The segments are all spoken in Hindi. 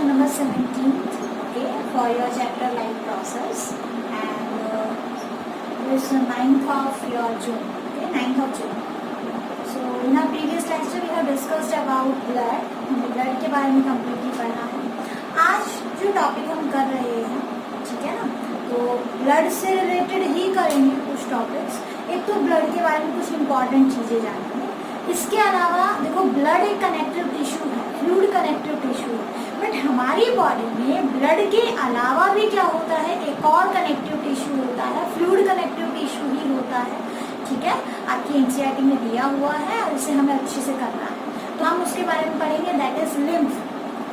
lecture number 17, okay, for your chapter life process, and this is 9th of your June, okay, 9th of June. So in our previous lecture we have discussed about blood. हमें blood के बारे में completely पढ़ना है. आज जो topic हम कर रहे हैं, ठीक है ना, तो blood से related ही करेंगे कुछ topics. एक तो blood के बारे में कुछ important चीजें जानेंगे. इसके अलावा देखो ब्लड एक कनेक्टिव टिश्यू है, फ्लूइड कनेक्टिव टिश्यू है, बट हमारी बॉडी में ब्लड के अलावा भी क्या होता है, एक और कनेक्टिव टिश्यू होता है, फ्लूइड कनेक्टिव टिश्यू ही होता है. ठीक है, आपकी एनसीईआरटी में दिया हुआ है और इसे हमें अच्छे से करना है, तो हम उसके बारे में पढ़ेंगे, दैट इज लिम्फ.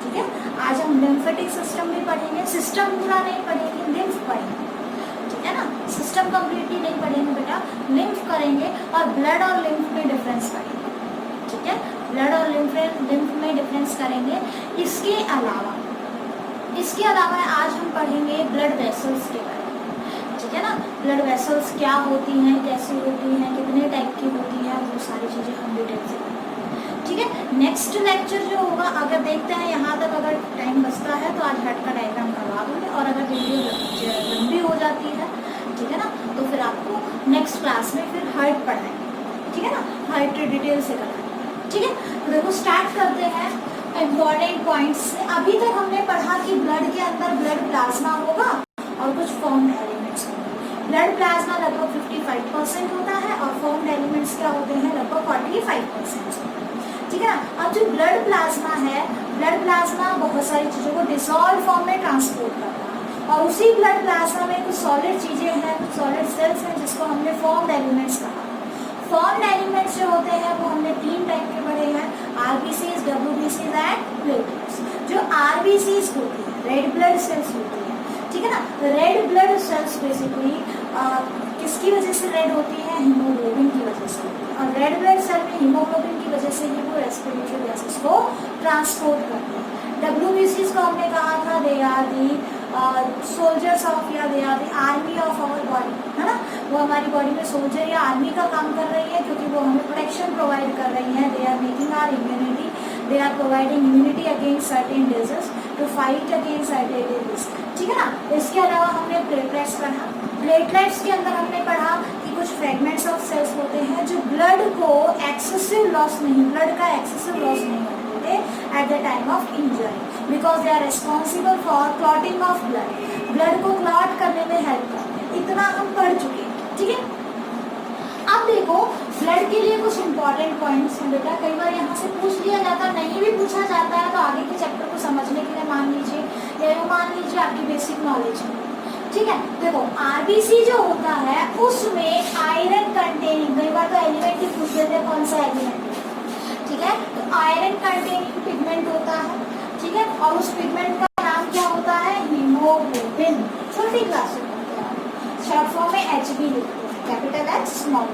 ठीक है, आज हम लिम्फेटिक सिस्टम भी पढ़ेंगे, सिस्टम पूरा नहीं पढ़ेंगे, लिम्फ पढ़ेंगे. ठीक है ना, सिस्टम कंप्लीटली नहीं पढ़ेंगे बेटा, लिम्फ करेंगे और ब्लड और लिम्फ में डिफरेंस पढ़ेंगे. ठीक है, ब्लड और लिम्फ में डिफरेंस करेंगे. इसके अलावा आज हम पढ़ेंगे ब्लड वेसल्स के बारे में. ठीक है ना, ब्लड वेसल्स क्या होती हैं, कैसी होती हैं, कितने टाइप की होती हैं, वो सारी चीजें हम डिटेल से पढ़ेंगे. ठीक है, नेक्स्ट लेक्चर जो होगा, अगर देखते हैं यहाँ तक अगर टाइम बचता है तो आज हट का डायग्राम करवा दूंगे, और अगर वीडियो लंबी हो जाती है, ठीक है ना, तो फिर आपको नेक्स्ट क्लास में फिर हार्ट पढ़ाएंगे. ठीक है ना, हार्ट डिटेल से कराएंगे. ठीक है, तो देखो स्टार्ट करते हैं इम्पोर्टेंट पॉइंट्स से. अभी तक हमने पढ़ा कि ब्लड के अंदर ब्लड प्लाज्मा होगा और कुछ फॉर्म्ड एलिमेंट्स होंगे. ब्लड प्लाज्मा लगभग 55% होता है और फॉर्म्ड एलिमेंट्स क्या होते हैं, लगभग 45%. ठीक है ना, अब जो ब्लड प्लाज्मा है, ब्लड प्लाज्मा बहुत सारी चीजों को डिसॉल्व फॉर्म में ट्रांसपोर्ट करता है, और उसी ब्लड प्लाज्मा में कुछ सॉलिड चीजें हैं, कुछ सॉलिड सेल्स हैं, जिसको हमने फॉर्म्ड एलिमेंट्स कहा. फॉर्म्ड एलिमेंट्स जो होते हैं वो हमने 3 टाइप के पढ़े हैं, आरबीसीज, डब्ल्यूबीसीज एंड प्लेटलेट्स. जो आरबीसीज होती है, रेड ब्लड सेल्स होती है. ठीक है ना, रेड ब्लड सेल्स बेसिकली किसकी वजह से रेड होती है, हीमोग्लोबिन की वजह से. और रेड ब्लड सेल में हीमोग्लोबिन की वजह से ही वो रेस्पिरेटरी गैसेस को ट्रांसपोर्ट करते हैं. डब्ल्यूबीसीज को हमने कहा था, they are the soldiers of, या they are the army of our body, है ना, वो हमारी बॉडी में सोल्जर या आर्मी का काम कर रही है, क्योंकि वो हमें प्रोटेक्शन प्रोवाइड कर रही है. They are making our immunity, they are providing immunity against certain disease, to fight against certain disease. ठीक है ना, इसके अलावा हमने प्लेटलेट्स पढ़ा. प्लेटलेट्स के अंदर हमने पढ़ा कि कुछ फ्रेगमेंट्स ऑफ सेल्स होते हैं जो ब्लड को एक्सेसिव लॉस नहीं, ब्लड का एक्सेसिव लॉस नहीं होते at the time of injury, because they are responsible for clotting of blood. Blood को क्लॉट करने में हेल्प करते हैं. इतना हम पढ़ चुके हैं. ठीक है, अब देखो ब्लड के लिए कुछ इंपॉर्टेंट पॉइंट्स हैं बेटा. कई बार यहाँ से पूछ लिया जाता, नहीं भी पूछा जाता है, तो आगे के चैप्टर को समझने के लिए मान लीजिए, या मान लीजिए आपकी बेसिक नॉलेज है. ठीक है, देखो आरबीसी जो होता है उसमें आयरन कंटेनिंग, कई बार तो एलिमेंट ही पूछ लेते हैं कौन सा एलिमेंट. ठीक है, तो आयरन कंटेनिंग पिगमेंट होता है. ठीक है, और उस पिगमेंट का नाम क्या होता है, हीमोग्लोबिन. छोटी क्लास में शॉर्ट फॉर्म में एचबी लिखते हैं, capital H small,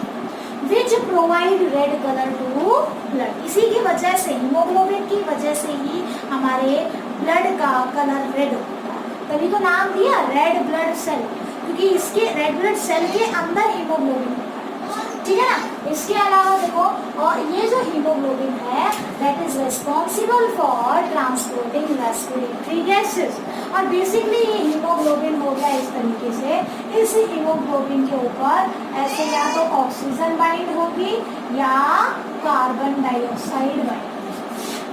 which provide red colour to blood. इसी की वजह से, हीमोग्लोबिन की वजह से ही हमारे ब्लड का कलर रेड होता है. तभी तो नाम दिया रेड ब्लड सेल, क्योंकि इसके रेड ब्लड सेल के अंदर हीमोग्लोबिन होता है. ठीक है ना, इसके अलावा देखो, और ये जो हीमोग्लोबिन है that is responsible for transporting respiratory gases. और बेसिकली ये हीमोग्लोबिन हो गया इस तरीके से, इस हीमोग्लोबिन के ऊपर ऐसे या तो ऑक्सीजन बाइंड होगी या कार्बन डाइऑक्साइड बाइंड.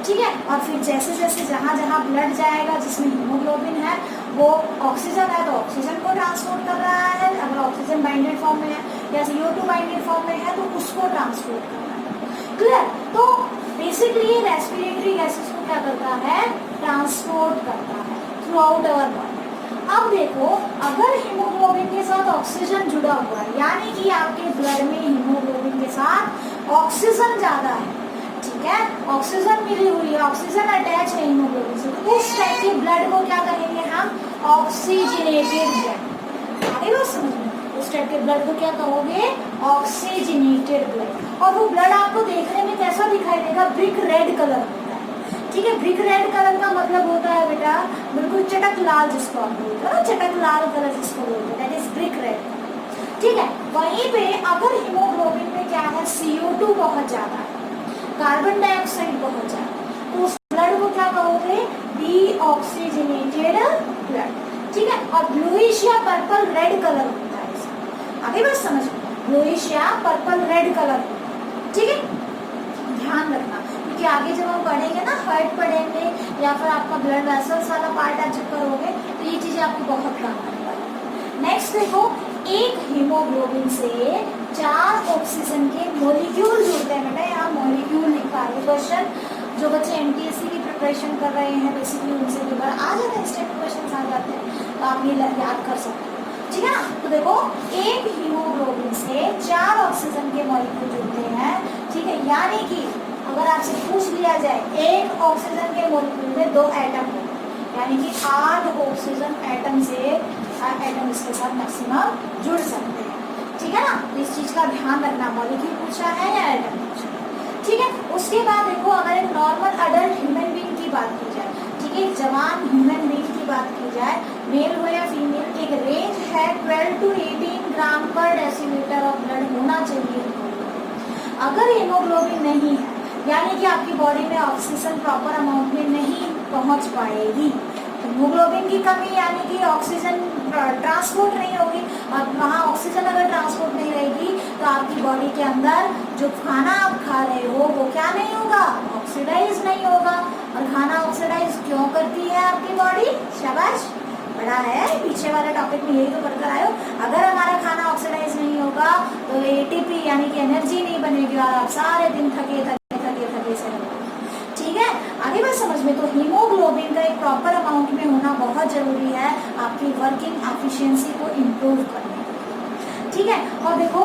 ठीक है, और फिर जैसे जैसे जहाँ जहाँ ब्लड जाएगा जिसमें हीमोग्लोबिन है, वो ऑक्सीजन है तो ऑक्सीजन को ट्रांसपोर्ट कर रहा है, अगर ऑक्सीजन बाइंडेड फॉर्म में है या CO2 बाइंडेड फॉर्म में है तो उसको ट्रांसपोर्ट कर रहा है. क्लियर, तो बेसिकली रेस्पिरेटरी गैसेस को क्या करता है, ट्रांसपोर्ट करता है थ्रू आउट अवर बॉडी. अब देखो, अगर हीमोग्लोबिन के साथ ऑक्सीजन जुड़ा हुआ है, यानी कि आपके ब्लड में हीमोग्लोबिन के साथ ऑक्सीजन ज्यादा है, ठीक है, ऑक्सीजन मिली हुई है, ऑक्सीजन अटैच है हीमोग्लोबिन से, तो उस टाइप के ब्लड को क्या कहेंगे हम, ऑक्सीजनेटेड ब्लड. आगे बात समझ में, उस टाइप के ब्लड को क्या कहोगे, ऑक्सीजनेटेड ब्लड. और वो ब्लड आपको देखने में कैसा दिखाई देगा, ब्रिक रेड कलर होता है. ठीक है, ब्रिक रेड कलर का मतलब होता है बेटा बिल्कुल चटक लाल, जिसको आप बोलते हो, चटक लाल कलर जिसको बोलते हैं, दैट इज ब्रिक रेड. ठीक है, वहीं पे अगर हीमोग्लोबिन में क्या है, CO2 बहुत ज्यादा है, कार्बन डाइऑक्साइड बहुत ज्यादा, तो उस ब्लड को क्या कहोगे, ऑक्सीजनेटेड ब्लड, ठीक है। और ब्लूइश या पर्पल रेड कलर होता है इसका, आगे बस समझ, ब्लूइश या पर्पल रेड कलर होता है, ठीक है, ध्यान रखना, क्योंकि आगे जब हम पढ़ेंगे ना, हार्ट पढ़ेंगे या फिर आपका ब्लड वेसल्स वाला पार्ट आप जब करोगे तो ये चीजें आपको बहुत काम आने वाली है। नेक्स्ट देखो, एक हीमोग्लोबिन से 4 ऑक्सीजन के मॉलिक्यूल जुड़ते हैं। बेटा यहाँ मॉलिक्यूल लिखा है, क्वेश्चन जो बच्चे एमटीएससी की प्रिपरेशन कर रहे हैं बेसिकली उनसे कई बार आ जाते हैं, स्टेप क्वेश्चन आ जाते हैं, तो आप ये याद कर सकते हो, ठीक है ना। तो देखो, एक हीमोग्लोबिन से 4 ऑक्सीजन के मॉलिक्यूल जुड़ते हैं, ठीक है। यानी कि अगर आपसे पूछ लिया जाए एक ऑक्सीजन के मॉलिक्यूल में 2 एटम हो, यानी कि 8 ऑक्सीजन एटम से एटम इसके साथ मैक्सिमम जुड़ सकते हैं, ठीक है ना। इस चीज का ध्यान रखना, मॉलिक्यूल पूछा है या एटम पूछा है, ठीक है। उसके बाद देखो, अगर एक नॉर्मल अडल्ट ह्यूमन बीइंग की बात की जाए, ठीक है, जवान ह्यूमन बीइंग की बात की जाए, मेल हो या फीमेल, एक रेंज है 12 to 18 ग्राम पर डेसीलीटर ऑफ ब्लड होना चाहिए। अगर हीमोग्लोबिन नहीं है, यानी कि आपकी बॉडी में ऑक्सीजन प्रॉपर अमाउंट में नहीं पहुंच पाएगी, हीमोग्लोबिन की कमी यानी कि ऑक्सीजन ट्रांसपोर्ट नहीं होगी, और वहाँ ऑक्सीजन अगर ट्रांसपोर्ट नहीं रहेगी तो आपकी बॉडी के अंदर जो खाना आप खा रहे हो वो क्या नहीं होगा, ऑक्सीडाइज नहीं होगा। और खाना ऑक्सीडाइज क्यों करती है आपकी बॉडी, शाबाश, बड़ा है, पीछे वाले टॉपिक में यही तो पढ़कर आए हो। अगर हमारा खाना ऑक्सीडाइज नहीं होगा तो एटीपी यानी कि एनर्जी नहीं बनेगी और आप सारे दिन थके से रहोगे, ठीक है। आगे बात समझ में, तो हीमोग्लोबिन का एक प्रॉपर अमाउंट में होना बहुत जरूरी है आपकी वर्किंग एफिशिएंसी को इम्प्रूव करने के लिए, ठीक है। और देखो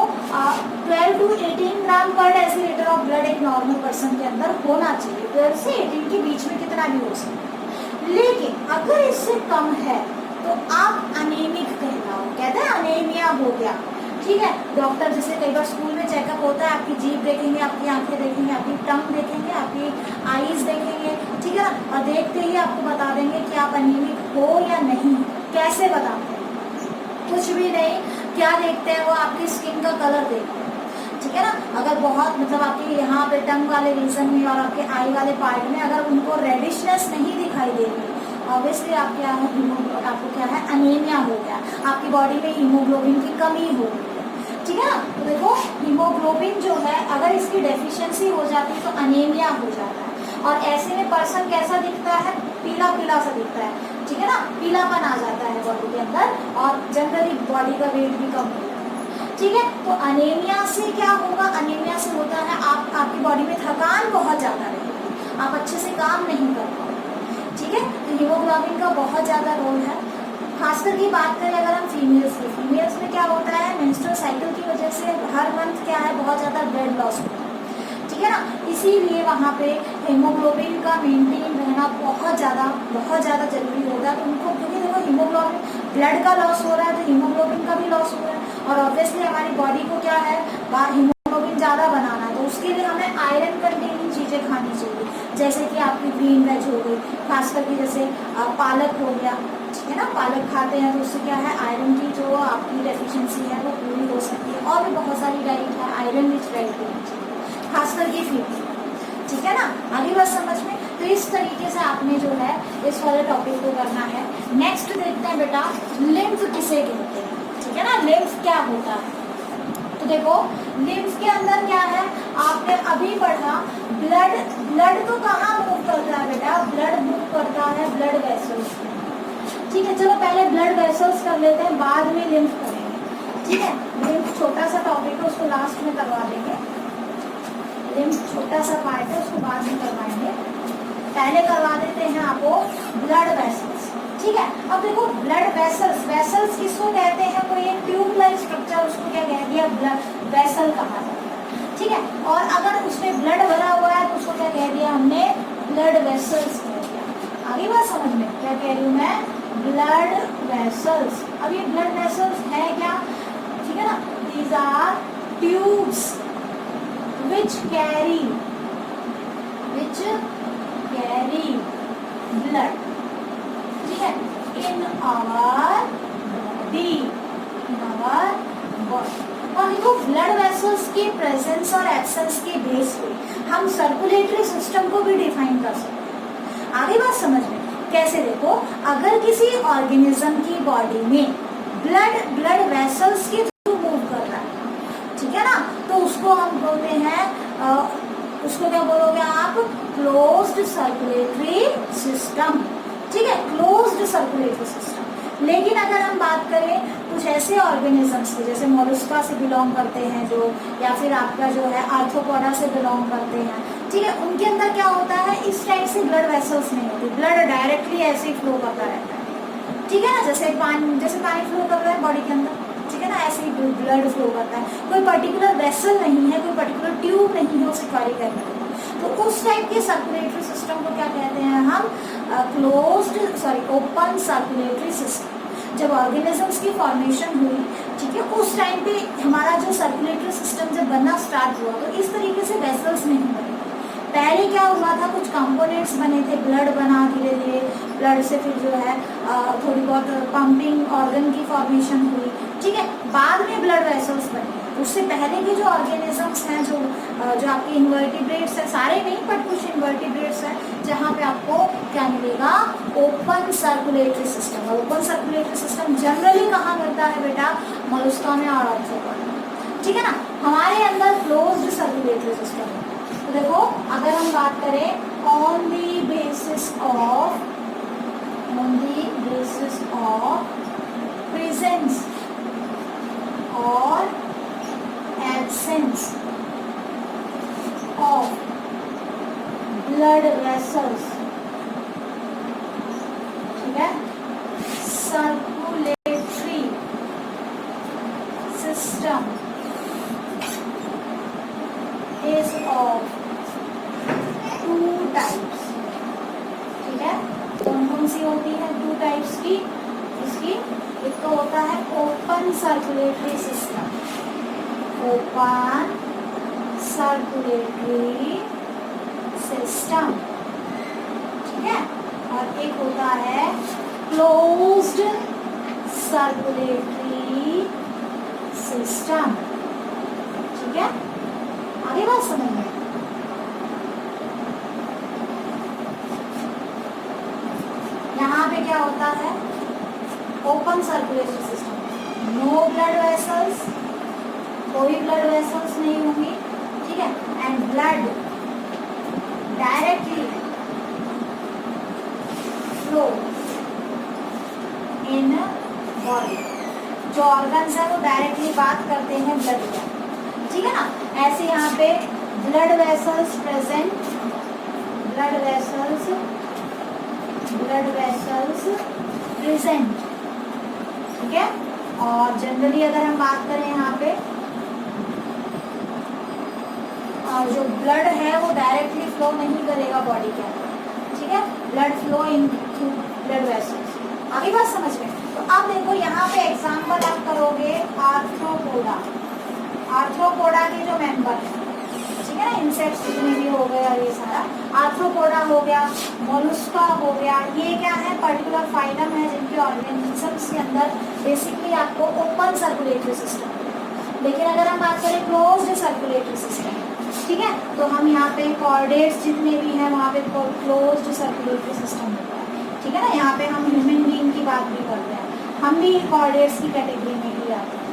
12 to 18 ग्राम पर डेसीलीटर ऑफ ब्लड एक नॉर्मल पर्सन के अंदर होना चाहिए, 12 से 18 के बीच में कितना भी हो सकता है, लेकिन अगर इससे कम है तो आप अनेमिक कहलाओ, कहते हैं अनेमिया हो गया, ठीक है। डॉक्टर जैसे कई बार स्कूल में चेकअप होता है, आपकी जीभ देखेंगे, आपकी आंखें देखेंगे, आपकी टंग देखेंगे, आपकी आईज देखेंगे, ठीक है ना, और देखते ही आपको बता देंगे कि आप अनीमिक हो या नहीं। कैसे बताते हैं, कुछ भी नहीं, क्या देखते हैं वो, आपकी स्किन का कलर देखते हैं, ठीक है ना। अगर बहुत मतलब आपके यहाँ पे टंग वाले रीजन में और आपके आई वाले पार्ट में अगर उनको रेडिशनेस नहीं दिखाई दे रही, ऑब्वियसली आप क्या है, आपको क्या है, अनीमिया हो गया, आपकी बॉडी में हीमोग्लोबिन की कमी हो गई है, ठीक है ना। तो देखो, हीमोग्लोबिन जो है अगर इसकी डेफिशिएंसी हो जाती है तो अनीमिया हो जाता है, और ऐसे में पर्सन कैसा दिखता है, पीला पीला सा दिखता है, ठीक है ना, पीलापन आ जाता है बॉडी के अंदर, और जनरली बॉडी का वेट भी कम हो जाता है, ठीक है। तो अनीमिया से क्या होगा, अनीमिया से होता है आपकी बॉडी में थकान बहुत ज्यादा रहेगी, आप अच्छे से काम नहीं कर पाओगे, ठीक है। तो हीमोग्लोबिन का बहुत ज्यादा रोल है। खासकर की बात करें अगर हम फीमेल्स में क्या होता है, मेंस्ट्रुअल साइकिल की वजह से हर मंथ क्या है, बहुत ज्यादा ब्लड लॉस होता है, ठीक है ना। इसीलिए वहाँ पे हीमोग्लोबिन का मेंटेन रहना बहुत ज़्यादा जरूरी होगा। तो उनको, क्योंकि देखो हीमोग्लोबिन, ब्लड का लॉस हो रहा है तो हीमोग्लोबिन का भी लॉस हो रहा है, और ऑब्वियसली हमारी बॉडी को क्या है, हीमोग्लोबिन ज़्यादा बनाना है, तो उसके लिए हमें आयरन कंटेनिंग चीज़ें खानी चाहिए, जैसे कि आपकी ग्रीन वेज हो गई, खास करके जैसे पालक हो गया, ठीक है ना, पालक खाते हैं तो उससे क्या है, आयरन की जो आपकी डेफिशिएंसी है वो पूरी हो सकती है। और भी बहुत सारी डाइट है, आयरन रिच डाइट होनी चाहिए, खासकर ये फीमेल, ठीक है ना। आगे बात समझ में, तो इस तरीके से आपने जो है इस वाले टॉपिक को करना है। नेक्स्ट देखते हैं बेटा, लिम्फ किसे कहते हैं, ठीक है ना, लिम्फ क्या होता है। तो देखो, लिम्फ के अंदर क्या है, आपने अभी पढ़ा, ब्लड तो कहाँ मूव करता है बेटा, ब्लड मूव करता है ब्लड वेसल्स, ठीक है। चलो पहले ब्लड वेसल्स कर लेते हैं, बाद में लिम्फ करेंगे, ठीक है। लिम्फ छोटा सा टॉपिक है, उसको लास्ट में करवा देंगे, लिम्फ छोटा सा पार्ट है, उसको बाद में करवाएंगे, पहले करवा देते हैं आपको ब्लड वेसल्स, ठीक है। अब देखो, ब्लड वेसल्स किसको कहते हैं, कोई एक ट्यूब लाइक स्ट्रक्चर, उसको क्या कह दिया, ब्लड वेसल कहा जाता है, ठीक है। और अगर उसमें ब्लड भरा हुआ है तो उसको क्या कह दिया हमने, ब्लड वेसल्स कह दिया। आगे बात समझ में, क्या कह रही हूँ मैं, ब्लड वेसल्स। अब ये ब्लड वेसल्स है क्या, ठीक है ना, these are tubes which carry blood, ठीक है, in our body, और देखो, ब्लड वेसल्स के प्रेजेंस और एब्सेंस के बेस पे हम सर्कुलेटरी सिस्टम को भी डिफाइन कर सकते हैं। आगे बात समझ में, कैसे देखो, अगर किसी ऑर्गेनिज्म की बॉडी में ब्लड वेसल्स के थ्रू मूव कर रहा है, ठीक है ना, तो उसको हम बोलते हैं उसको क्या बोलोगे आप, क्लोज्ड सर्कुलेटरी सिस्टम, ठीक है, क्लोज्ड सर्कुलेटरी सिस्टम। लेकिन अगर हम बात करें कुछ ऐसे ऑर्गेनिजम्स की जैसे मोलस्का से बिलोंग करते हैं जो, या फिर आपका जो है आर्थ्रोपोडा से बिलोंग करते हैं, ठीक है, उनके अंदर क्या होता है, इस टाइप से ब्लड वेसल्स नहीं होती, ब्लड डायरेक्टली ऐसे ही फ्लो करता रहता है, ठीक है ना, जैसे पानी फ्लो कर रहा है बॉडी के अंदर, ठीक है ना, ऐसे ही ब्लड फ्लो करता है, कोई पर्टिकुलर वेसल नहीं है, कोई पर्टिकुलर ट्यूब नहीं है उसे कैरी करने के लिए। तो उस टाइप के सर्कुलेटरी सिस्टम को क्या कहते हैं हम, ओपन सर्कुलेटरी सिस्टम। जब ऑर्गेनिजम्स की फॉर्मेशन हुई, ठीक है, उस टाइम पे हमारा जो सर्कुलेटरी सिस्टम जब बनना स्टार्ट हुआ तो इस तरीके से वेसल्स नहीं बने। पहले क्या हुआ था, कुछ कंपोनेंट्स बने थे, ब्लड बना, धीरे धीरे ब्लड से फिर जो है थोड़ी बहुत पंपिंग ऑर्गन की फॉर्मेशन हुई, ठीक है, बाद में ब्लड वेसल्स बने। उससे पहले के जो ऑर्गेनिजम्स हैं जो आपके इन्वर्टिब्रेट्स हैं, सारे नहीं बट कुछ इन्वर्टिब्रेट्स हैं, जहाँ पे आपको क्या मिलेगा, ओपन सर्कुलेटरी सिस्टम। और ओपन सर्कुलेटरी सिस्टम जनरली कहाँ मिलता है बेटा, मोलस्का में और आर्थ्रोपोडा में, ठीक है ना। हमारे अंदर क्लोज्ड सर्कुलेटरी सिस्टम है। तो देखो, अगर हम बात करें on the basis of presence और एब्सेंस ऑफ ब्लड वेसल्स, ठीक है, circulatory system is of two types, ठीक है, कौन कौन सी होती है, टू टाइप्स की, इसकी एक तो होता है open circulatory system, open circulatory system, ठीक है, और एक होता है क्लोज्ड सर्कुलेटरी सिस्टम, ठीक है, आगे बात समझ में। यहाँ पे क्या होता है, open circulatory system, no blood vessels, कोई ब्लड वेसल्स नहीं होंगी, ठीक है, and blood directly flow in body. जो ऑर्गन्स है वो डायरेक्टली बात करते हैं ब्लड का, ठीक है ना। ऐसे यहाँ पे blood vessels present, blood vessels present, ठीक है। और जनरली अगर हम बात करें यहाँ पे जो ब्लड है वो डायरेक्टली फ्लो नहीं करेगा बॉडी के अंदर, ठीक है, blood flow in through blood vessels. आगे बात समझ में। तो अब देखो यहाँ पे एग्जांपल आप करोगे आर्थ्रोपोडा, आर्थ्रोपोडा के जो मेंबर है, ठीक है ना, इंसेक्ट्स जितने भी हो गया, ये सारा आर्थ्रोपोडा हो गया, मोलस्का हो गया, ये क्या है, पर्टिकुलर फाइलम है जिनके ऑर्गेनिजम्स के अंदर बेसिकली आपको ओपन सर्कुलेटरी सिस्टम है। लेकिन अगर हम बात करें क्लोज्ड सर्कुलेटरी सिस्टम, ठीक है, तो हम यहाँ पे कॉर्डेट्स जितने भी हैं वहाँ पे क्लोज्ड सर्कुलेटरी सिस्टम होता है, ठीक है ना। यहाँ पे हम ह्यूमन बीइंग की बात भी करते हैं, हम भी कॉर्डेट्स की कैटेगरी में ही आते हैं।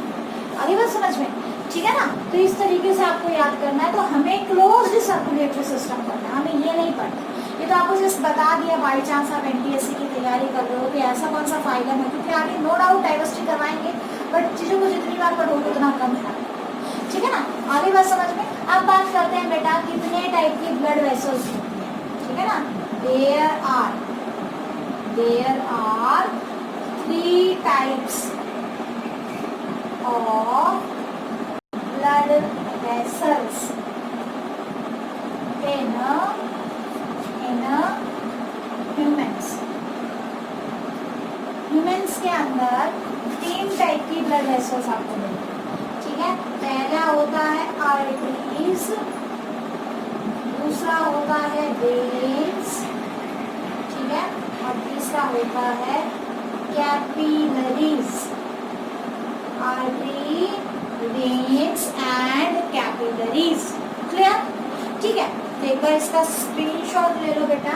आगे बात समझ में, ठीक है ना। तो इस तरीके से आपको याद करना है। तो हमें क्लोज्ड सर्कुलेटरी सिस्टम करना है, हमें ये नहीं पढ़ना। ये तो आपको जस्ट बता दिया, बाई चांस आप एनटीएससी की तैयारी कर रहे हो कि ऐसा कौन सा फाइलम है, क्योंकि आगे नो डाउट डाइवर्सिटी करवाएंगे, बट चीज़ों को जितनी बार पढ़ोगे उतना कम है, ठीक है ना। आगे बात समझ में। अब बात करते हैं बेटा कितने टाइप की ब्लड वेसल्स होती हैं, ठीक है ना। There are 3 types of blood vessels in humans। humans के अंदर 3 टाइप की ब्लड वेसल्स आपको मिलेंगे, ठीक है। पहला होता है आर्टरीज, दूसरा होता है वेन्स, ठीक है, और तीसरा होता है capillaries. Artery, veins and capillaries, clear, ठीक है। तो एक बार इसका स्क्रीनशॉट ले लो बेटा,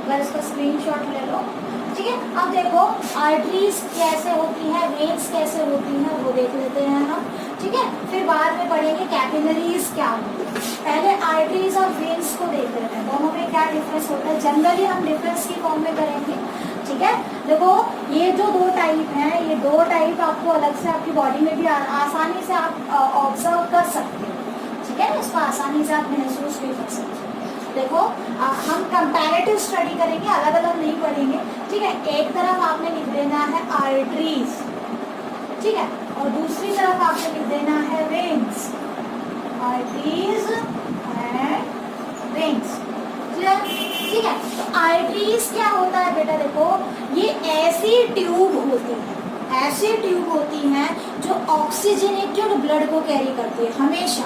एक बार इसका स्क्रीनशॉट ले लो, ठीक है। अब देखो आर्टरीज कैसे होती है, वेन्स कैसे होती हैं, वो देख लेते हैं हम, ठीक है। फिर बाद में पढ़ेंगे कैपिलरीज क्या होती है। पहले आर्टरीज और वेन्स को देख लेते हैं, दोनों में क्या डिफरेंस होता है। जनरली हम डिफरेंस की फॉर्म में करेंगे, ठीक है। देखो ये जो दो टाइप हैं, ये दो टाइप आपको अलग से आपकी बॉडी में भी आसानी से आप ऑब्जर्व कर सकते हो, ठीक है। इसको आसानी से आप महसूस भी कर सकते हो। देखो हम कंपैरेटिव स्टडी करेंगे, अलग अलग नहीं पढ़ेंगे, ठीक है। एक तरफ आपने लिख देना है आर्टरीज, ठीक है, और दूसरी तरफ आपने लिख देना है वेन्स, आर्टरीज एंड वेन्स, ठीक है। तो आर्टरीज क्या होता है बेटा, देखो ये ऐसी ट्यूब होती है, ऐसी ट्यूब होती हैं जो ऑक्सीजनेटेड ब्लड को कैरी करती है हमेशा,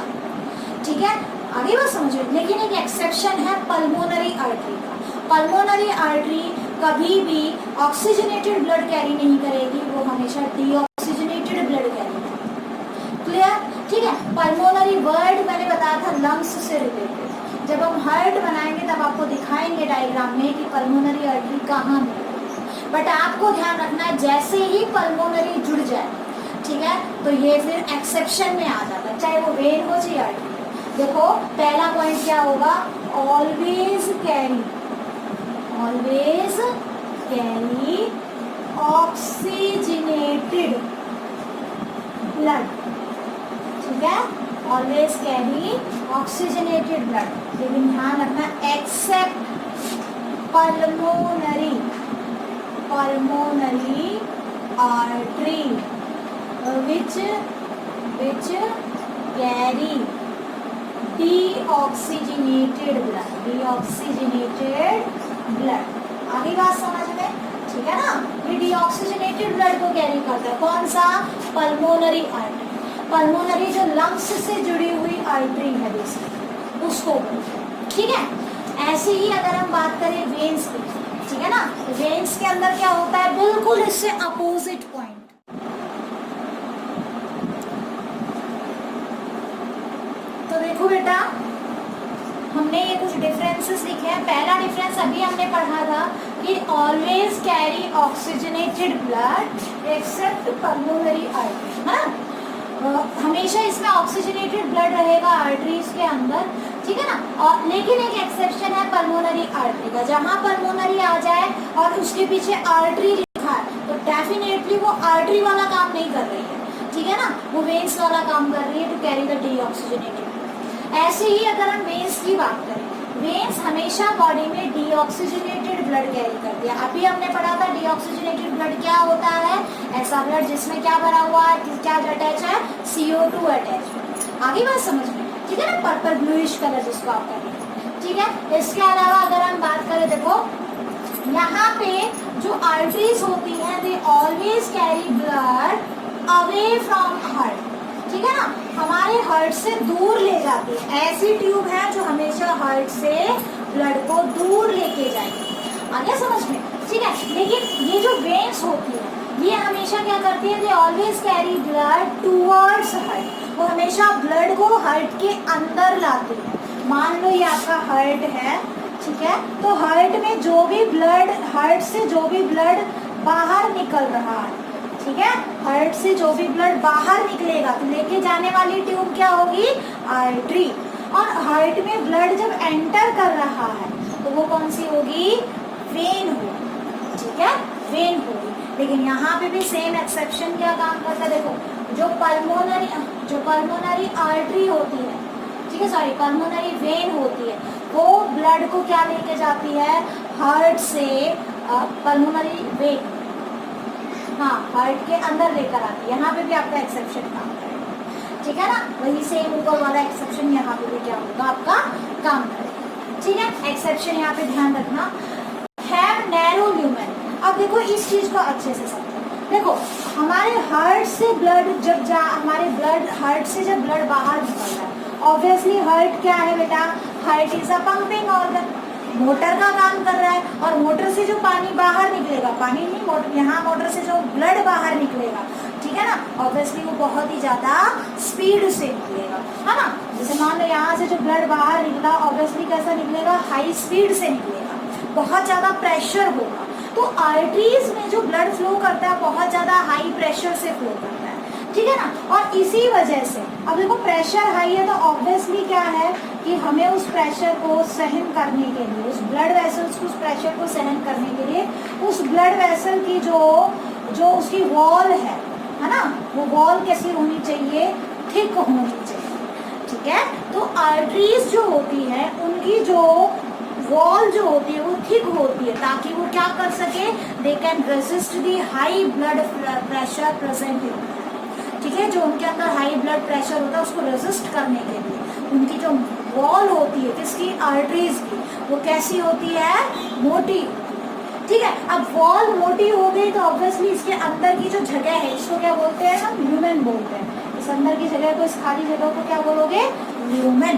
ठीक है। आगे बात समझो, लेकिन एक एक्सेप्शन है पल्मोनरी आर्टरी का। पल्मोनरी आर्टरी कभी भी ऑक्सीजनेटेड ब्लड कैरी नहीं करेगी, वो हमेशा डीऑक्सीजनेटेड ब्लड कैरी करेगी। क्लियर, ठीक है। पल्मोनरी वर्ड मैंने बताया था लंग्स से रिलेटेड, जब हम हार्ट बनाएंगे तब आपको दिखाएंगे डायग्राम में कि पल्मोनरी आर्टरी कहाँ मिलेगी, बट आपको ध्यान रखना है जैसे ही पल्मोनरी जुड़ जाए, ठीक है, तो ये फिर एक्सेप्शन में आ जाता है, चाहे वो वेन हो चाहे आर्टरी। देखो पहला पॉइंट क्या होगा, ऑलवेज कैरी ऑक्सीजनेटेड ब्लड, ठीक है, ऑलवेज कैरी ऑक्सीजनेटेड ब्लड। लेकिन ध्यान रखना accept pulmonary artery which carry deoxygenated blood। आगे बात समझ में, ठीक है ना। ये डीऑक्सीजनेटेड ब्लड को कैरी करता है, कौन सा, पल्मोनरी आर्टरी। पल्मोनरी जो लंग्स से जुड़ी हुई आर्टरी है बेसिकली, उसको, ठीक है। ऐसे ही अगर हम बात करें वेन्स की, ठीक है ना, वेन्स के अंदर क्या होता है, बिल्कुल इससे अपोजिट पॉइंट। तो देखो बेटा, हमने ये कुछ डिफरेंसेस लिखे हैं। पहला डिफरेंस अभी हमने पढ़ा था कि always carry oxygenated blood accept pulmonary artery, है ना। हमेशा इसमें ऑक्सीजनेटेड ब्लड रहेगा आर्टरीज के अंदर, ठीक है ना। और लेकिन एक एक्सेप्शन है पल्मोनरी आर्टरी का, जहाँ पल्मोनरी आ जाए और उसके पीछे आर्टरी लिखा है तो डेफिनेटली वो आर्टरी वाला काम नहीं कर रही है, ठीक है ना, वो वेन्स वाला काम कर रही है टू कैरी द डीऑक्सीजनेटेड। ऐसे ही अगर हम वेन्स की बात करें, वेन्स हमेशा बॉडी में डीऑक्सीजनेटेड ब्लड कैरी करती है। अभी हमने पढ़ा था डीऑक्सीजनेटेड ब्लड क्या होता है, ऐसा ब्लड जिसमें क्या भरा हुआ है, क्या अटैच है, CO2 अटैच। आगे बात समझ में, ठीक है ना, पर्पल ब्लूइश कलर जिसको आप करेंगे, ठीक है। इसके अलावा अगर हम बात करें, देखो यहाँ पे जो आर्टरीज होती हैं they always carry blood away from heart, ठीक है ना, हमारे हार्ट से दूर ले जाती है। ऐसी ट्यूब है जो हमेशा हार्ट से ब्लड को दूर लेके जाएगी। आगे समझ में, ठीक है। लेकिन ये जो वेन्स होती है ये हमेशा क्या करती है, they always carry blood towards heart, वो हमेशा ब्लड को हार्ट के अंदर लाती है। मान लो ये आपका हार्ट है, ठीक है, तो हार्ट में जो भी ब्लड, हार्ट से जो भी ब्लड बाहर निकल रहा है, ठीक है, हार्ट से जो भी ब्लड बाहर निकलेगा तो लेके जाने वाली ट्यूब क्या होगी, आर्टरी। और हार्ट में ब्लड जब एंटर कर रहा है तो वो कौन सी होगी, वेन होगी, ठीक है, वेन होगी। लेकिन यहाँ पे भी सेम एक्सेप्शन क्या काम करता है, देखो जो पल्मोनरी आर्टरी होती है, ठीक है, सॉरी पल्मोनरी वेन होती है, वो ब्लड को क्या लेके जाती है, हार्ट से पल्मोनरी वेन, हाँ, हार्ट के अंदर लेकर आती है। यहाँ पे भी आपका एक्सेप्शन काम करेगा, ठीक है ना। वही सेम ऊपर वाला एक्सेप्शन यहाँ पे भी क्या होगा, आपका काम करेगा, ठीक है। एक्सेप्शन यहाँ पे ध्यान रखना, हैव नैरो ल्यूमेन। अब देखो इस चीज को अच्छे से समझो। देखो हमारे हार्ट से ब्लड जब हमारे ब्लड हार्ट से जब ब्लड बाहर निकल रहा है, ऑब्वियसली हार्ट क्या है बेटा, heart is a pumping organ, motor का काम कर रहा है। और मोटर से जो पानी बाहर निकलेगा, पानी नहीं मोटर, यहाँ मोटर से जो ब्लड बाहर निकलेगा, ठीक है ना, ऑब्वियसली वो बहुत ही ज्यादा स्पीड से निकलेगा, है ना। जैसे मान लो यहाँ से जो ब्लड बाहर निकला, ऑब्वियसली कैसा निकलेगा, हाई स्पीड से निकलेगा, बहुत ज़्यादा प्रेशर होगा। तो आर्टरीज में जो ब्लड फ्लो करता है बहुत ज़्यादा हाई प्रेशर से फ्लो करता है, ठीक है ना। और इसी वजह से अब देखो प्रेशर हाई है तो ऑब्वियसली क्या है कि हमें उस प्रेशर को सहन करने के लिए, उस ब्लड वेसल्स को उस प्रेशर को सहन करने के लिए उस ब्लड वेसल की जो उसकी वॉल है ना, वो वॉल कैसी होनी चाहिए, थिक होनी चाहिए, ठीक है। तो आर्टरीज जो होती है उनकी जो वॉल जो होती है वो थिक होती है ताकि वो क्या कर सके, they can resist the high blood pressure present in, ठीक है। जो उनके अंदर हाई ब्लड प्रेशर होता है उसको रेजिस्ट करने के लिए उनकी जो वॉल होती है किसकी, आर्टरीज की, वो कैसी होती है, मोटी, ठीक है। अब वॉल मोटी हो गई तो ऑब्वियसली इसके अंदर की जो जगह है इसको क्या बोलते हैं हम, ल्यूमेन बोलते हैं। इस अंदर की जगह को, इस खाली जगह को क्या बोलोगे, ल्यूमेन।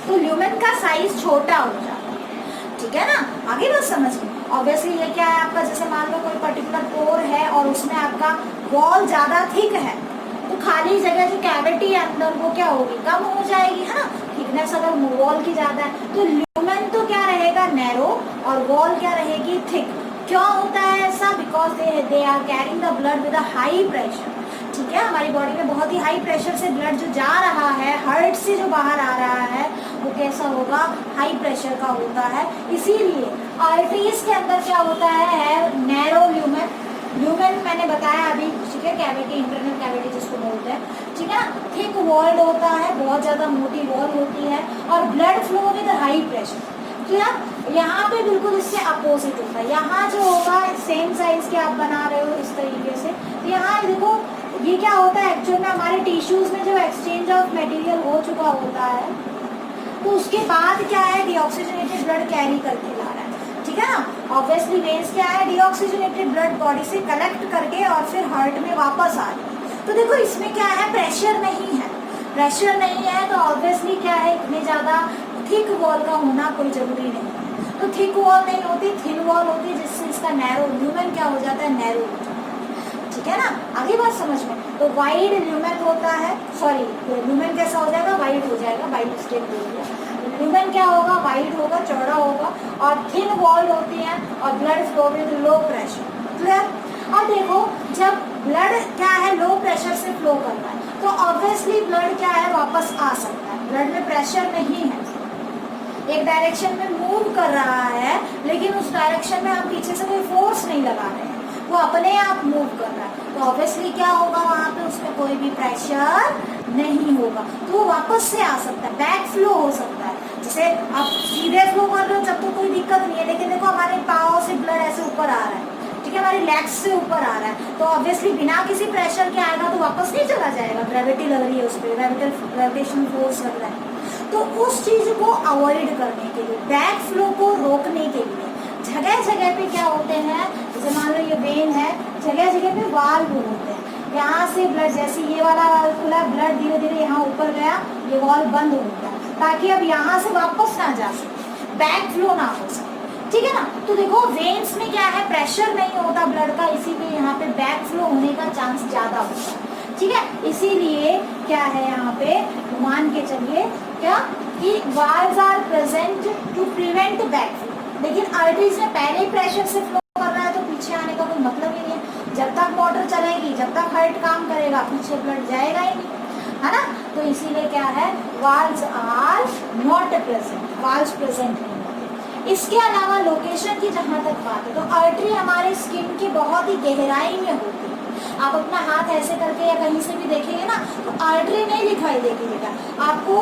तो ल्यूमेन का साइज छोटा हो जाता है, ठीक है ना। आगे बात समझ में, ऑब्वियसली ये क्या है आपका, जैसे मान लो कोई पर्टिकुलर पोर है और उसमें आपका वॉल ज्यादा थिक है तो खाली जगह जो कैविटी है अंदर वो क्या होगी, कम हो जाएगी, है ना। थिकनेस अगर वॉल की ज्यादा है तो ल्यूमेन तो क्या रहेगा, नैरो, और वॉल क्या रहेगी, थिक। क्यों होता है ऐसा, because they are carrying the blood with a high pressure, ठीक है। हमारी बॉडी में बहुत ही हाई प्रेशर से ब्लड जो जा रहा है, हार्ट से जो बाहर आ रहा है वो कैसा होगा, हाई प्रेशर का होता है। इसीलिए आर्टरीज के अंदर क्या होता है नैरो ल्यूमेन। ल्यूमेन मैंने बताया अभी, ठीक है, कैविटी, इंटरनल कैविटी जिसको बोलते हैं, ठीक है। थिक वॉल्ड होता है, बहुत ज्यादा मोटी वॉल होती है, और blood flow with high pressure. तो यार यहाँ पे बिल्कुल इससे अपोजिट होता है। यहाँ जो होगा सेम साइज के आप बना रहे हो इस तरीके से, तो यहाँ देखो ये क्या होता है एक्चुअल में, हमारे टिश्यूज में जब एक्सचेंज ऑफ मटेरियल हो चुका होता है तो उसके बाद क्या है, डीऑक्सीजनेटेड ब्लड कैरी करके ला रहा है, ठीक है ना। ऑब्वियसली वेन्स क्या है, डीऑक्सीजनेटेड ब्लड बॉडी से कलेक्ट करके और फिर हार्ट में वापस आ रही है। तो देखो इसमें क्या है, प्रेशर नहीं है, प्रेशर नहीं है तो ऑब्वियसली क्या है, इतने ज्यादा थिक वॉल का होना कोई जरूरी नहीं है। तो थिक वॉल नहीं होती, थिन वॉल होती है जिससे इसका नैरो ल्यूमेन क्या हो जाता है, नैरो हो जाता है, ठीक है ना। आगे बात समझ में, तो वाइड ल्यूमेन होता है, सॉरी ल्यूमेन कैसा हो जाएगा, वाइड हो जाएगा, वाइड स्टेप हो गया। ल्यूमेन क्या होगा, वाइड होगा, चौड़ा होगा, और थिन वॉल होती है और blood flow with low pressure, clear. और देखो जब ब्लड क्या है लो प्रेशर से फ्लो करता है तो ऑब्वियसली ब्लड क्या है वापस आ सकता है, ब्लड में प्रेशर नहीं है, एक डायरेक्शन में मूव कर रहा है लेकिन उस डायरेक्शन में हम पीछे से कोई फोर्स नहीं लगा रहे हैं, वो अपने आप मूव कर रहा है। तो ऑब्वियसली क्या होगा, वहां पे उसमें कोई भी प्रेशर नहीं होगा तो वो वापस से आ सकता है, बैक फ्लो हो सकता है। जैसे आप सीधे फ्लो कर रहे हो जब तो कोई दिक्कत नहीं है, लेकिन देखो हमारे पाँव से ब्लड ऐसे ऊपर आ रहा है, ठीक है, हमारी लेग्स से ऊपर आ रहा है, तो ऑब्वियसली बिना किसी प्रेशर के आएगा तो वापस नहीं चला जाएगा, ग्रेविटी लग रही है उस पर, ग्रेविटेशन फोर्स लग रहा है। तो उस चीज को अवॉइड करने के लिए, बैक फ्लो को रोकने के लिए जगह जगह पे क्या होते हैं, जैसे मान लो ये वेन है, जगह जगह पे वाल्व होते हैं, यहाँ से ब्लड, जैसे ये वाला वाल्व खुला, ब्लड धीरे धीरे यहाँ ऊपर गया, ये वाल्व बंद हो गया ताकि अब यहाँ से वापस ना जा सके, बैक फ्लो ना हो सके, ठीक है ना। तो देखो वेन्स में क्या है, प्रेशर नहीं होता ब्लड का, इसीलिए यहाँ पे बैक फ्लो होने का चांस ज्यादा होता है, ठीक है। इसीलिए क्या है यहाँ पे मान के चलिए क्या कि valves are present to prevent back flow, लेकिन आर्टरीज में पहले ही प्रेशर से फ्लो कर रहा है तो पीछे आने का कोई मतलब ही नहीं है। जब तक मोटर चलेगी, जब तक हार्ट काम करेगा, पीछे ब्लड जाएगा ही नहीं, है ना। तो इसीलिए क्या है, valves are not present, valves present नहीं होते। इसके अलावा लोकेशन की जहाँ तक बात है तो आर्टरी हमारे स्किन की बहुत ही गहराई में होती है। आप अपना हाथ ऐसे करके या कहीं से भी देखेंगे ना तो आर्टरी नहीं दिखाई देगी बेटा, आपको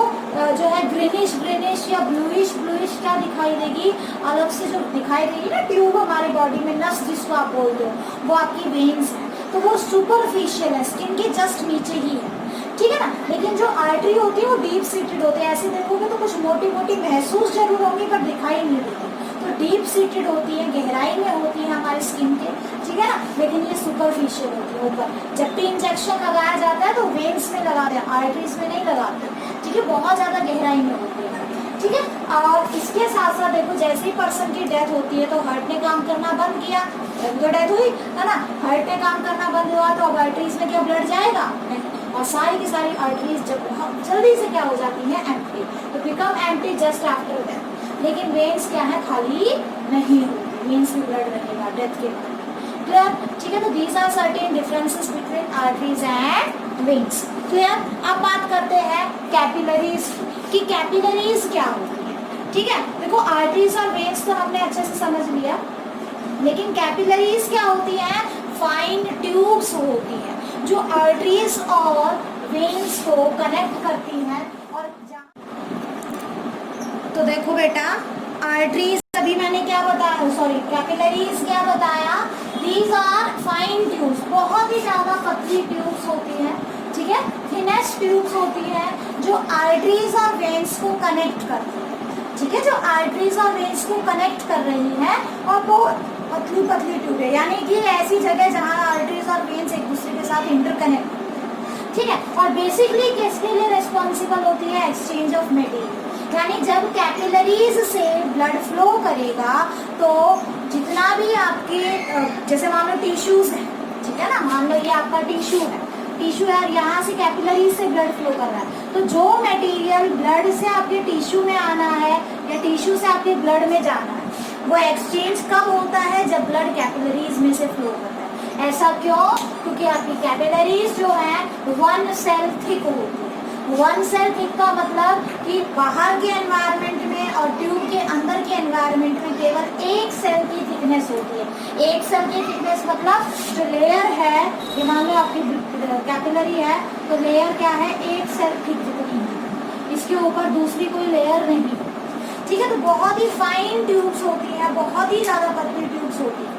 जो है ग्रीनिश या ब्लूइश क्या दिखाई देगी, अलग से जो दिखाई देगी ना ट्यूब हमारी बॉडी में, नस जिसको आप बोलते हो, वो आपकी वेन्स है, तो वो सुपरफिशियल है, स्किन के जस्ट नीचे ही है, ठीक है ना। लेकिन जो आर्टरी होती है वो डीप सीटेड होती है, ऐसे देखोगे तो कुछ मोटी मोटी महसूस जरूर होंगी पर दिखाई नहीं देती, तो डीप सीटेड होती है, गहराई में होती है हमारे स्किन के, ठीक है ना। लेकिन ये सुपरफिशियल होती है ऊपर। जब भी इंजेक्शन लगाया जाता है तो वेन्स में लगाते हैं, आर्टरीज में नहीं लगाते, ठीक है, बहुत ज्यादा गहराई में होती है, ठीक है। और इसके साथ साथ देखो जैसे ही पर्सन की डेथ होती है तो हार्ट ने काम करना बंद किया, तो डेथ हुई है ना, हार्ट ने काम करना बंद हुआ तो अब आर्टरीज में क्या ब्लड जाएगा नहीं, और सारी की सारी आर्टरीज जब बहुत जल्दी से क्या हो जाती है, एम्प्टी, तो become empty just after death. लेकिन वेन्स क्या है, खाली नहीं होगी, वेन्स में ब्लड रहेगा डेथ के बाद। क्लियर? ठीक है, तो these are certain differences between arteries and veins. Clear? अब बात करते हैं कैपिलरीज की, कैपिलरीज क्या होती है। ठीक है, देखो आर्टरीज और वेन्स तो हमने अच्छे से समझ लिया, लेकिन कैपिलरीज क्या होती है, फाइन ट्यूब्स होती है जो आर्टरीज और वेन्स को कनेक्ट करती हैं। और तो देखो बेटा, आर्टरीज अभी मैंने क्या बताया, सॉरी कैपिलरीज क्या बताया, दीज आर फाइन ट्यूब्स, बहुत ही ज्यादा पतली ट्यूब्स होती हैं, ठीक है, थिनेस्ट ट्यूब्स होती हैं जो आर्टरीज और वेन्स को कनेक्ट करती है। ठीक है, जो आर्टरीज और वेन्स को कनेक्ट कर रही है और बहुत पतली पतली ट्यूब है, यानी कि ऐसी जगह जहां आर्टरीज और वेन्स एक दूसरे के साथ इंटरकनेक्ट होते हैं। ठीक है, और बेसिकली किसके लिए रिस्पॉन्सिबल होती है, एक्सचेंज ऑफ मटेरियल, यानी जब कैपिलरीज से ब्लड फ्लो करेगा तो जितना भी आपके जैसे मान लो टिश्यूज है, ठीक है ना, मान लो ये आपका टिश्यू है, टिश्यू है, यहाँ से कैपिलरीज से ब्लड फ्लो कर रहा है, तो जो मटेरियल ब्लड से आपके टिश्यू में आना है या टिश्यू से आपके ब्लड में जाना है, वो एक्सचेंज कब होता है, जब ब्लड कैपिलरीज में से फ्लो करता है। ऐसा क्यों? क्योंकि आपकी कैपिलरीज जो है वन सेल थिक होती है। वन सेल थिक का मतलब कि बाहर के एनवायरनमेंट में और ट्यूब के अंदर के एनवायरनमेंट में केवल एक सेल की थिकनेस होती है। एक सेल की थिकनेस मतलब जो लेयर है, ये मान लो आपकी कैपिलरी है, तो लेयर क्या है, एक सेल थिक जितनी है, इसके ऊपर दूसरी कोई लेयर नहीं। ठीक है, तो बहुत ही फाइन ट्यूब्स होती है, बहुत ही ज्यादा पतली ट्यूब्स होती है।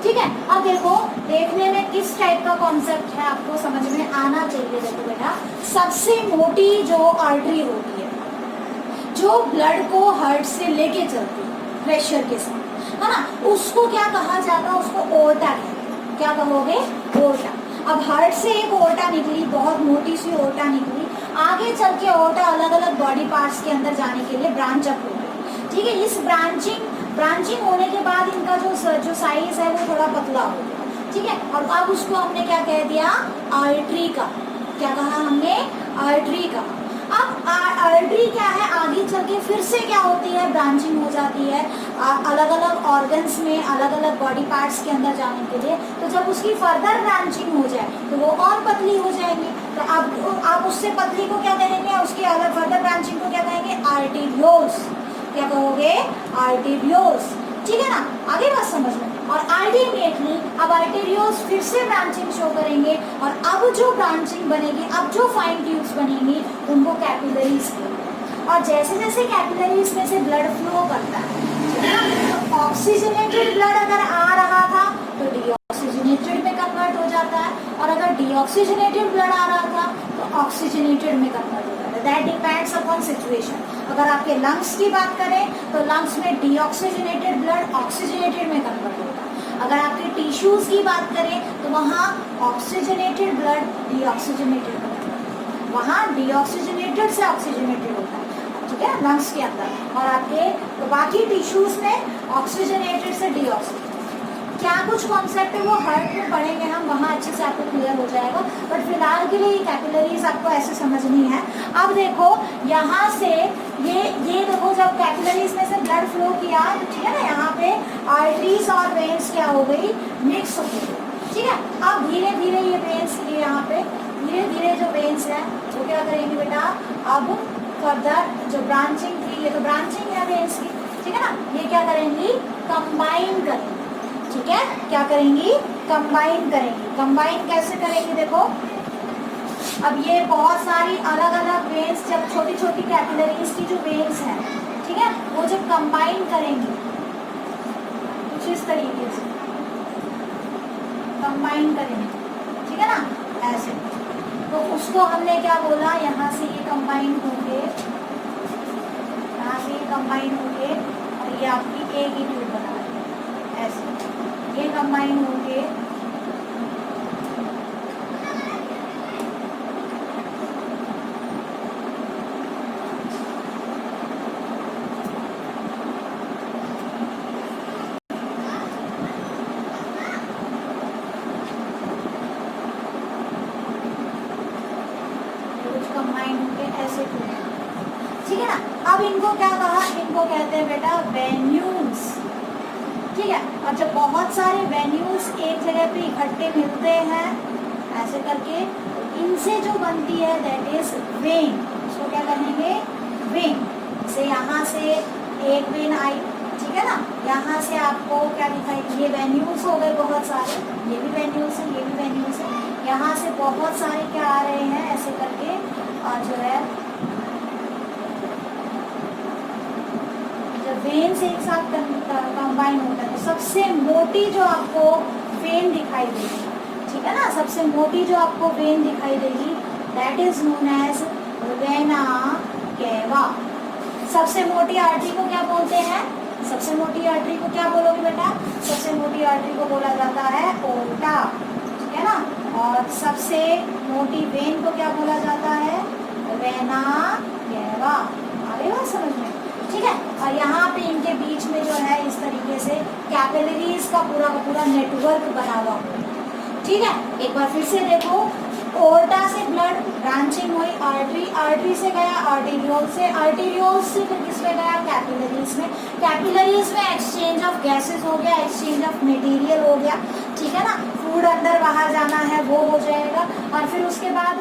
ठीक है, अब देखो देखने में किस टाइप का कॉन्सेप्ट है आपको समझ में आना चाहिए। देखो बेटा, सबसे मोटी जो आर्टरी होती है, जो ब्लड को हार्ट से लेके चलती है प्रेशर के साथ, है ना, उसको क्या कहा जाता है, उसको ओर्टा कहते हैं। क्या कहोगे, ओर्टा। अब हार्ट से एक ओर्टा निकली, बहुत मोटी सी ओर्टा निकली, आगे चल के ओर्टा अलग अलग बॉडी पार्ट्स के अंदर जाने के लिए ब्रांच अप हो गई। ठीक है, इस ब्रांचिंग होने के बाद इनका जो साइज है वो थोड़ा पतला हो गया। ठीक है, और अब उसको हमने क्या कह दिया, आर्टरी का। क्या कहा हमने, आर्टरी का। अब आर्टरी क्या है, आगे चल के फिर से क्या होती है, ब्रांचिंग हो जाती है अलग अलग ऑर्गन्स में, अलग अलग बॉडी पार्ट्स के अंदर जाने के लिए। तो जब उसकी फर्दर ब्रांचिंग हो जाए तो वो और पतली हो जाएंगी। तो अब आप उससे पतली को क्या कहेंगे, उसकी अलग फर्दर ब्रांचिंग को क्या कहेंगे, आर्टेरियोल्स। क्या कहोगे, आर्टेरियोल्स। ठीक है ना, आगे बात समझ में। और अल्टीमेटली अब आर्टेरियोल्स फिर से ब्रांचिंग शो करेंगे, और अब जो ब्रांचिंग बनेगी, अब जो फाइन ट्यूब्स बनेंगी, उनको कैपिलरीज कहते हैं। और जैसे जैसे कैपिलरीज में से ब्लड फ्लो करता है, तो ऑक्सीजनेटेड ब्लड अगर आ रहा था तो डीऑक्सीजनेटेड में कन्वर्ट हो जाता है, और अगर डीऑक्सीजनेटेड ब्लड आ रहा था तो ऑक्सीजनेटेड में कन्वर्ट हो जाता है। That depends upon situation. अगर आपके लंग्स की बात करें तो लंग्स में डीऑक्सीजनेटेड ब्लड ऑक्सीजनेटेड में कन्वर्ट होता है। अगर आपके टिश्यूज की बात करें तो वहाँ ऑक्सीजनेटेड ब्लड डीऑक्सीजनेटेड होता है, वहाँ डीऑक्सीजनेटेड से ऑक्सीजनेटेड होता है। ठीक है, लंग्स के अंदर। और आपके तो बाकी टिश्यूज में ऑक्सीजनेटेड से डीऑक्सीजनेटेड। क्या कुछ कॉन्सेप्ट है वो हार्ट में पढ़ेंगे हम, वहाँ अच्छे से आपको क्लियर हो जाएगा, बट फिलहाल के लिए कैपिलरीज आपको ऐसे समझनी है। अब देखो यहाँ से ये देखो, जब कैपिलरीज में से ब्लड फ्लो किया तो ठीक है ना, यहाँ पे आर्टरीज और वेन्स क्या हो गई, मिक्स हो गई। ठीक है, अब धीरे धीरे ये वेन्स, ये यहाँ पे धीरे धीरे जो वेन्स है वो क्या करेंगे बेटा, अब फर्दर जो ब्रांचिंग थी, ये तो ब्रांचिंग है वेन्स की, ठीक है ना, ये क्या करेंगी, कंबाइन करेंगी। ठीक है, क्या करेंगी, कंबाइन करेंगी। कंबाइन कैसे करेंगी, देखो अब ये बहुत सारी अलग अलग वेन्स, जब छोटी छोटी कैपिलरीज की जो वेन्स हैं, ठीक है, वो जब कंबाइन करेंगी कुछ इस तरीके से कंबाइन करेंगे, ठीक है ना, ऐसे, तो उसको हमने क्या बोला, यहाँ से ये कंबाइन होंगे, यहाँ से ये कंबाइन होंगे, और ये आपकी एक ही ट्यूब बना रही है, ऐसे ये कंबाइन होंगे, कुछ कंबाइन होंगे ऐसे। ठीक है ना। अब इनको क्या कहा, इनको कहते हैं बेटा वेन्यूल्स, ठीक है। और जब बहुत सारे वेन्यूल्स एक जगह पे इकट्ठे मिलते हैं ऐसे करके, इनसे जो बनती है दैट इज वेन। इसको क्या कहेंगे, वेन। से यहाँ से एक वेन आई, ठीक है ना, यहाँ से आपको क्या दिखाई, ये वेन्यूल्स हो गए बहुत सारे, ये भी वेन्यूल्स है, ये भी वेन्यूल्स है, यहाँ से बहुत सारे क्या आ रहे हैं ऐसे करके, और जो है जब वेन से एक साथ कंबाइन होता है तो सबसे मोटी जो आपको वेन दिखाई देगी, ठीक है ना, सबसे मोटी जो आपको वेन दिखाई देगी that is known as vena cava. सबसे मोटी आर्टरी को क्या बोलते हैं, सबसे मोटी आर्टरी को क्या बोलोगे बेटा, सबसे मोटी आर्टरी को बोला जाता है ओर्टा, ठीक है ना। और सबसे मोटी वेन को क्या बोला जाता है, वेना केवा। आ गई बात समझ में, ठीक है। और यहाँ पे इनके बीच में जो है इस तरीके से कैपिलरीज का पूरा नेटवर्क बना हुआ, ठीक है। एक बार फिर से देखो, ओर्टा से ब्लड ब्रांचिंग हुई आर्टरी, आर्टरी से गया आर्टेरियोल से, आर्टेरियोल से फिर किसमें गया, कैपिलरीज में, कैपिलरीज में एक्सचेंज ऑफ गैसेस हो गया, एक्सचेंज ऑफ मटेरियल हो गया, ठीक है ना। फूड अंदर बाहर जाना है वो हो जाएगा, और फिर उसके बाद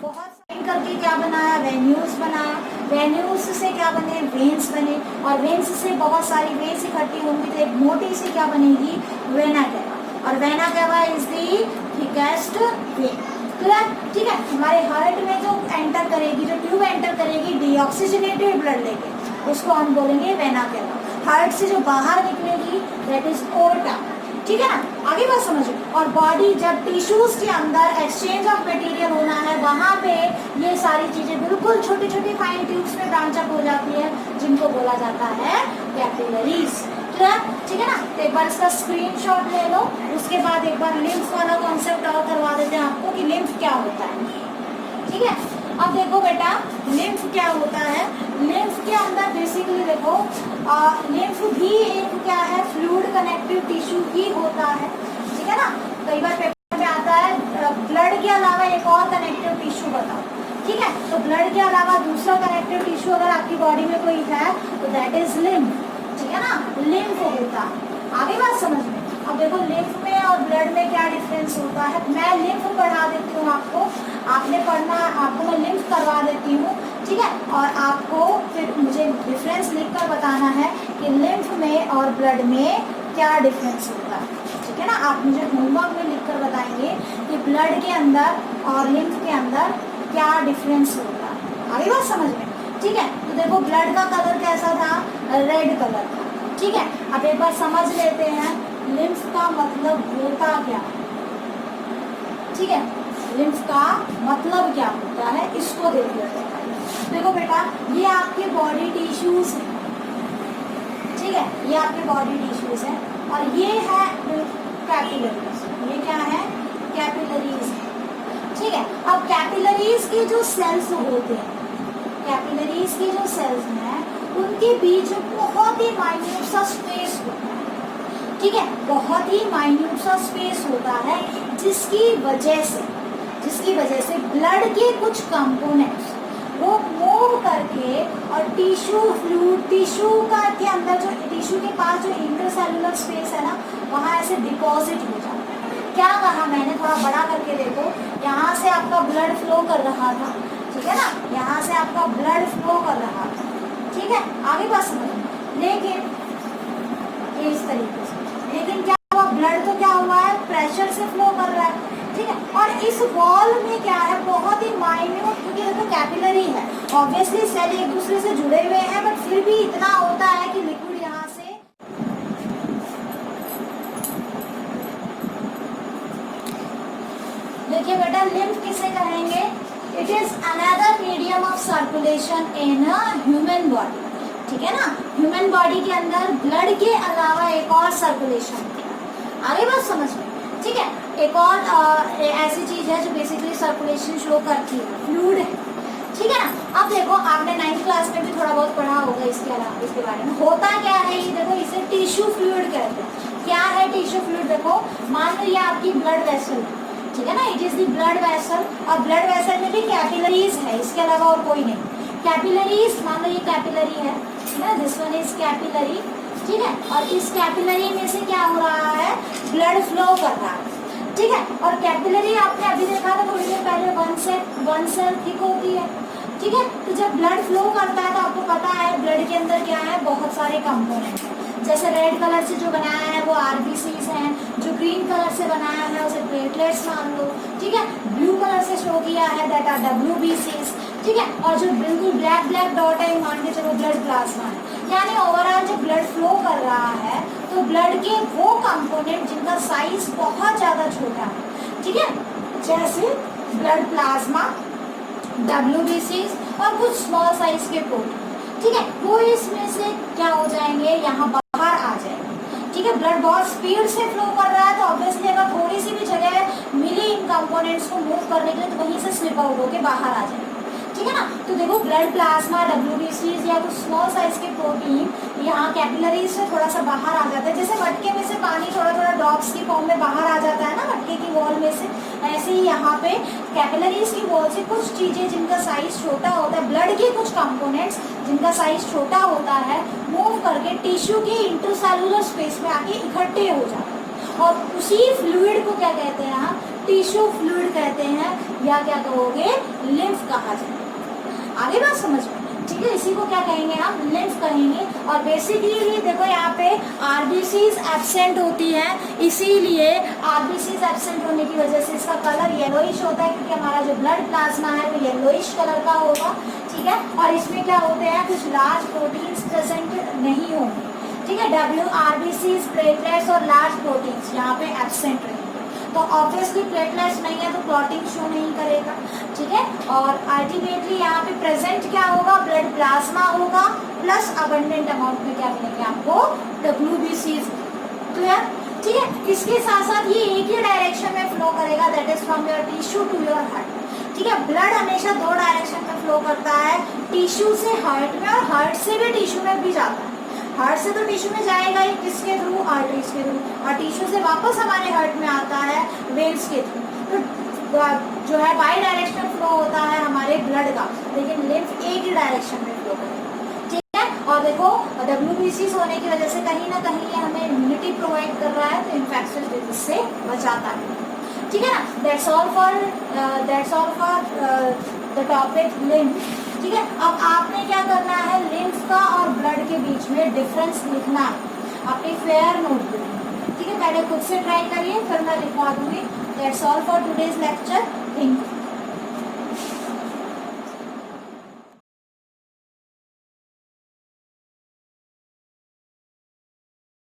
बहुत साइन करके क्या बनाया, वेन्यूल्स बनाया, वेन्यूल्स से क्या बने, वेन्स बने, और वेन्स से बहुत सारी वेन्स इकट्ठी होंगी तो एक मोटी से क्या बनेगी, वेना केवा। और vena cava is the thickest when, ठीक है। हमारे हार्ट में जो एंटर करेगी, जो ट्यूब एंटर करेगी डीऑक्सीजनेटेड ब्लड लेके, उसको हम बोलेंगे वेना केवा। हार्ट से जो बाहर निकलेगी दैट इज ओर्टा, ठीक है ना। आगे बात समझो। और बॉडी जब टिश्यूज के अंदर एक्सचेंज ऑफ मटेरियल होना है, वहां पे ये सारी चीजें बिल्कुल छोटी छोटी फाइन ट्यूब्स में ब्रांच अप हो जाती है, जिनको बोला जाता है कैपिलरीज, ठीक है ना। तो एक बार इसका स्क्रीनशॉट ले लो, उसके बाद एक बार लिम्फ वाला कॉन्सेप्ट और करवा देते हैं आपको कि लिम्फ क्या होता है, ठीक है। अब देखो बेटा लिम्फ क्या होता है, लिम्फ के अंदर बेसिकली देखो लिम्फ भी एक क्या है, फ्लूइड कनेक्टिव टिश्यू ही होता है, ठीक है ना। कई बार पेपर में आता है ब्लड के अलावा एक और कनेक्टिव टिश्यू बताओ, ठीक है। तो ब्लड के अलावा दूसरा कनेक्टिव टिश्यू अगर आपकी बॉडी में कोई है तो दैट इज लिम्फ, ठीक है ना, लिम्फ होता है। आगे बात समझ में। अब देखो लिम्फ में और ब्लड में क्या डिफरेंस होता है, मैं लिम्फ पढ़ा देती हूँ आपको, आपने पढ़ना, आपको मैं लिम्फ करवा देती हूँ, ठीक है। और आपको फिर मुझे डिफरेंस लिखकर बताना है कि लिम्फ में और ब्लड में क्या डिफरेंस होता है, ठीक है ना। आप मुझे होमवर्क में लिखकर बताएंगे कि ब्लड के अंदर और लिम्फ के अंदर क्या डिफरेंस होता है। आगे बात समझ में, ठीक है। तो देखो ब्लड का कलर कैसा था, रेड कलर था, ठीक है। अब एक बार समझ लेते हैं लिम्फ का मतलब होता क्या है, ठीक है। लिम्फ का मतलब क्या होता है इसको देख लेते हैं। देखो बेटा ये आपके बॉडी टिश्यूज है, ठीक है, ये आपके बॉडी टिश्यूज है, और ये है कैपिलरीज, ये क्या है, कैपिलरीज है, ठीक है। अब कैपिलरीज के जो सेल्स होते हैं, कैपिलरीज के जो सेल्स हैं उनके बीच बहुत ही माइन्यूट सा स्पेस होता है, ठीक है, बहुत ही माइन्यूट सा स्पेस होता है, जिसकी वजह से ब्लड के कुछ कंपोनेंट्स वो मूव करके और टिश्यू फ्लूइड, टिश्यू का के अंदर जो टिश्यू के पास जो इंटरसेलुलर स्पेस है ना, वहाँ ऐसे डिपॉजिट हो जाता है। क्या कहा मैंने, थोड़ा बड़ा करके देखो, यहाँ से आपका ब्लड फ्लो कर रहा था, ठीक है ना, यहाँ से आपका ब्लड फ्लो कर रहा था, ठीक है। आगे बात समझो, लेकिन ये इस तरीके से, लेकिन क्या हुआ, ब्लड तो क्या हुआ है, प्रेशर से फ्लो कर रहा है, ठीक है। और इस वॉल में क्या है, बहुत ही माइन्यूट, क्योंकि देखो कैपिलरी है, ऑब्वियसली सेल एक दूसरे से जुड़े हुए हैं, बट फिर भी इतना होता है कि लिक्विड यहाँ से देखिए बेटा लिम्फ किसे कहेंगे, it is another medium of circulation in a human body, ठीक है ना। ह्यूमन बॉडी के अंदर ब्लड के अलावा एक और सर्कुलेशन होता है, आगे बात समझ में, ठीक है। एक और ऐसी चीज है जो बेसिकली सर्कुलेशन शो करती है, फ्लूइड है, ठीक है ना। अब देखो आपने 9th क्लास में भी थोड़ा बहुत पढ़ा होगा इसके अलावा, इसके बारे में होता क्या है, ये देखो इसे टिश्यू फ्लूइड कहते हैं। क्या है टिश्यू फ्लूइड, देखो मान लो ये आपकी ब्लड वेसल है, ठीक है ना, it is the blood vessel, और ब्लड वेसल में भी कैपिलरीज है, इसके अलावा और कोई नहीं। कैपिलरीज, मान लो ये कैपिलरी है ना, दिस वन इज कैपिलरी, ठीक है, और इस कैपिलरी में से क्या हो रहा है, ब्लड फ्लो कर रहा है, ठीक है। और कैपिलरी आपने अभी देखा था थोड़ी देर पहले, वन सेल थिक होती है, ठीक है। तो जब ब्लड फ्लो करता है तो आपको पता है ब्लड के अंदर क्या है, बहुत सारे कंपोनेंट हैं। जैसे रेड कलर से जो बनाया है वो आरबीसीज हैं, जो ग्रीन कलर से बनाया है उसे प्लेटलेट्स मान लो, ठीक है। ब्लू कलर से शो किया है दैट आर डब्ल्यूबीसीज, ठीक है। और जो बिल्कुल ब्लैक ब्लैक डॉट है मान के चलो ब्लड प्लाज्मा है। यानी ओवरऑल जब ब्लड फ्लो कर रहा है तो ब्लड के वो कंपोनेंट जिनका साइज बहुत ज़्यादा छोटा है, ठीक है, जैसे ब्लड प्लाज्मा, डब्ल्यूबीसीज और कुछ स्मॉल साइज के प्रोटीन, ठीक है, वो इसमें से क्या हो जाएंगे, यहाँ बाहर आ जाएंगे, ठीक है। ब्लड बहुत स्पीड से फ्लो कर रहा है तो ऑब्वियसली अगर थोड़ी सी भी जगह मिली इन कंपोनेंट्स को मूव करने के लिए तो वहीं से स्लिप आउट होके बाहर आ जाएंगे, ठीक है ना। तो देखो ब्लड प्लाज्मा, डब्ल्यूबीसीज या कुछ स्मॉल साइज के प्रोटीन यहाँ कैपिलरीज से थोड़ा सा बाहर आ जाता है। जैसे मटके में से पानी थोड़ा थोड़ा ड्रॉप्स की फॉर्म में बाहर आ जाता है ना मटके की वॉल में से, ऐसे ही यहाँ पे कैपिलरीज की वॉल से कुछ चीजें जिनका साइज छोटा होता है, ब्लड के कुछ कंपोनेंट्स जिनका साइज छोटा होता है, मूव करके टिश्यू के इंटरसेलुलर स्पेस में आके इकट्ठे हो जाते हैं। और उसी फ्लूइड को क्या कहते हैं हम, टिश्यू फ्लूइड कहते हैं, या क्या कहोगे, लिम्फ कहा जाता है। आगे बात समझ में, ठीक है। इसी को क्या कहेंगे हम, लिम्फ कहेंगे। और बेसिकली देखो यहाँ पे आरबीसीज एब्सेंट होती है, इसीलिए आरबीसीज एब्सेंट होने की वजह से इसका कलर येलोइश होता है, क्योंकि हमारा जो ब्लड प्लाज्मा है वो येलोइश कलर का होगा, ठीक है। और इसमें क्या होते हैं, कुछ लार्ज प्रोटीन्स प्रेजेंट नहीं होंगे, ठीक है। आरबीसीज, प्लेटलेट्स और लार्ज प्रोटीन्स यहाँ पे एब्सेंट रहेंगे। तो ऑब्वियसली प्लेटलेट्स नहीं है तो क्लॉटिंग शो नहीं करेगा, ठीक है। और अल्टीमेटली यहाँ पे प्रेजेंट क्या होगा, ब्लड प्लाज्मा होगा प्लस अबंडेंट अमाउंट में क्या मिलेंगे आपको, डब्ल्यूबीसीज, क्लियर, ठीक है। इसके साथ साथ ये एक ही डायरेक्शन में फ्लो करेगा, that is from your tissue to your heart, ठीक है। ब्लड हमेशा दो डायरेक्शन में फ्लो करता है, टिश्यू से हार्ट में और हार्ट से भी टिश्यू में भी जाता है। हार्ट से तो टिश्यू में जाएगा ही, किसके थ्रू, आर्टरीज के थ्रू, और टिश्यू से वापस हमारे हार्ट में आता है वेन्स के थ्रू। तो जो है बाई डायरेक्शनल फ्लो होता है हमारे ब्लड का, लेकिन लिम्फ एक ही डायरेक्शन में फ्लो करेगा, ठीक है। और देखो डब्ल्यूबीसीज होने की वजह से कहीं ना कहीं ये हमें इम्यूनिटी प्रोवाइड कर रहा है, तो इन्फेक्शन डिजीज से बचाता है, ठीक है ना। That's all for the topic lymph, ठीक है। अब आपने क्या करना है, लिम्फ का और ब्लड के बीच में डिफरेंस लिखना है अपनी फेयर नोटबुक में, ठीक है। पहले खुद से ट्राई करिए, फिर मैं लिखवा दूंगी। That's all for today's lecture. Thank you.